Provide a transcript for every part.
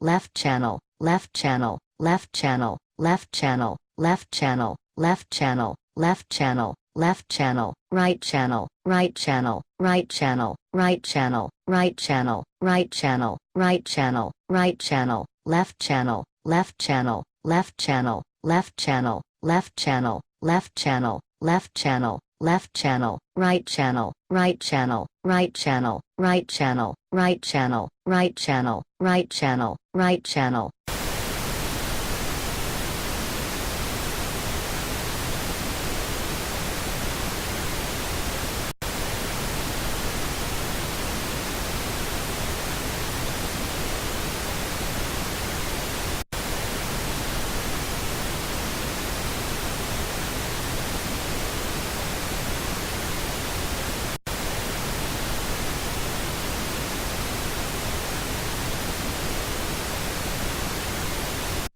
left channel, left channel, left channel, left channel, left channel, left channel, left channel, left channel, right channel, right channel, right channel, right channel, right channel, right channel, right channel, right channel, left channel, left channel, left channel, left channel, left channel, left channel, left channel, left channel, right channel, right channel, right channel, right channel, right channel, right channel, right channel, right channel.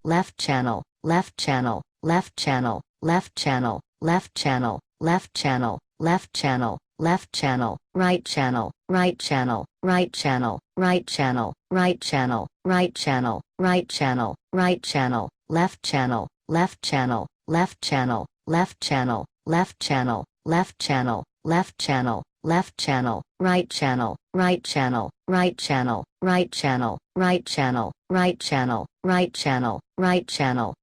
Left channel, left channel, left channel, left channel, left channel, left channel, left channel, left channel, right channel, right channel, right channel, right channel, right channel, right channel, right channel, right channel, left channel, left channel, left channel, left channel, left channel, left channel, left channel, left channel, right channel, right channel, right channel, right channel, right channel, right channel, right channel, right channel,